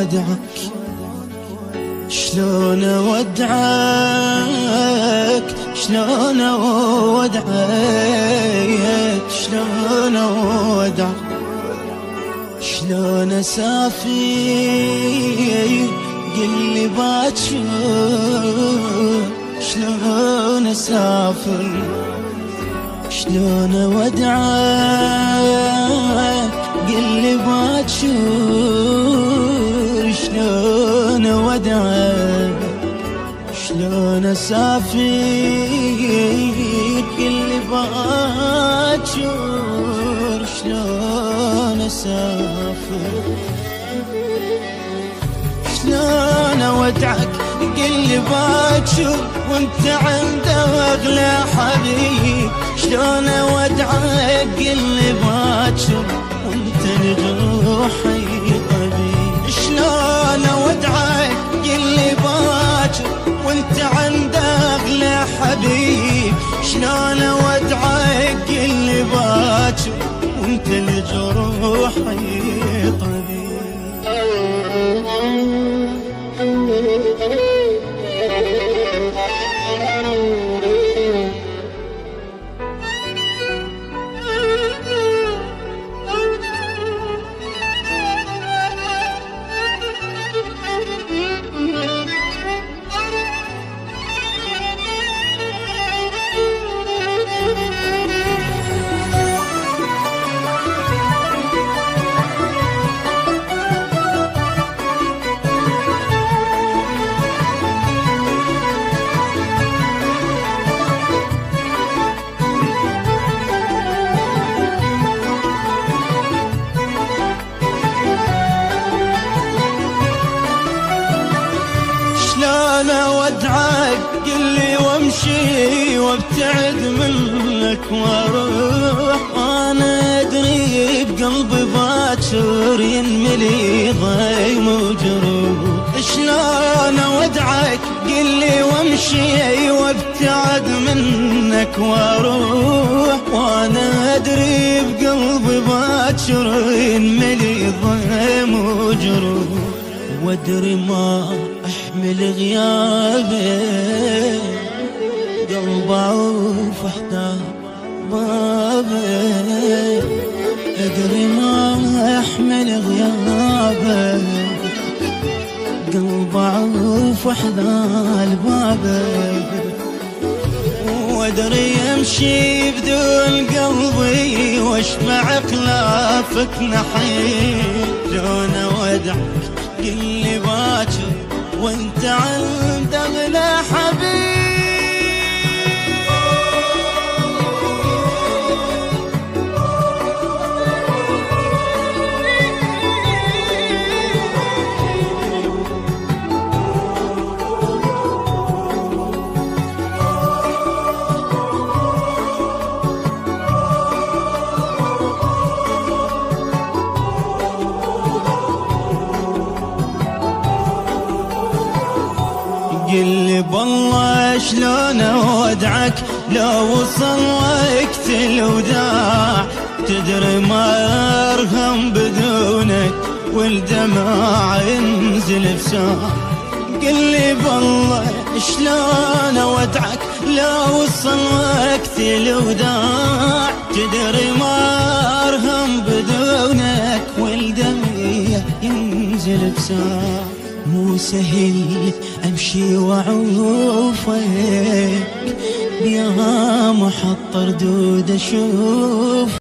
اودعك، شلون اودعك، شلون اودعك، شلون اودعك، شلون اسافر قلي باكر، شلون اسافر، شلون اودعك قلي باكر، شلون اودعك، شلون اسافر قلي باكر، شلون اسافر، شلون اودعك قلي باكر وانت عند اغلى حبيب، شلون اودعك قلي باكر وانت لجروحي طبيب، شلون اودعك قلي باكر وانت عند اغلى حبيب، شلون اودعك قلي باكر وانت لجروحي طبيب. شلون اودعك قلي وامشي وابتعد منك واروح، وانا ادري بقلبي باكر ينملي ضيم وجروح، شلون اودعك قلي وامشي وابتعد منك واروح، وانا ادري بقلبي باكر ينملي ضيم وجروح، وادري ما احمل غيابك قلب اعوف احتاج بابك، ادري ما احمل غيابك قلب اعوف احتاج بابك، وادري امشي بدون قلبي واشمع خلافك نحيل، شلون اودعك قلي باكر وانت عند اغلى حبيب. قلي بالله شلون اودعك لو وصل وقت الوداع، تدري ما ارهم بدونك والدمع ينزل بساع، قلي بالله شلون اودعك لو وصل وقت الوداع، تدري ما ارهم بدونك والدمع ينزل بساع، مو سهل امشي واعوفك يا محط ردود اشوف.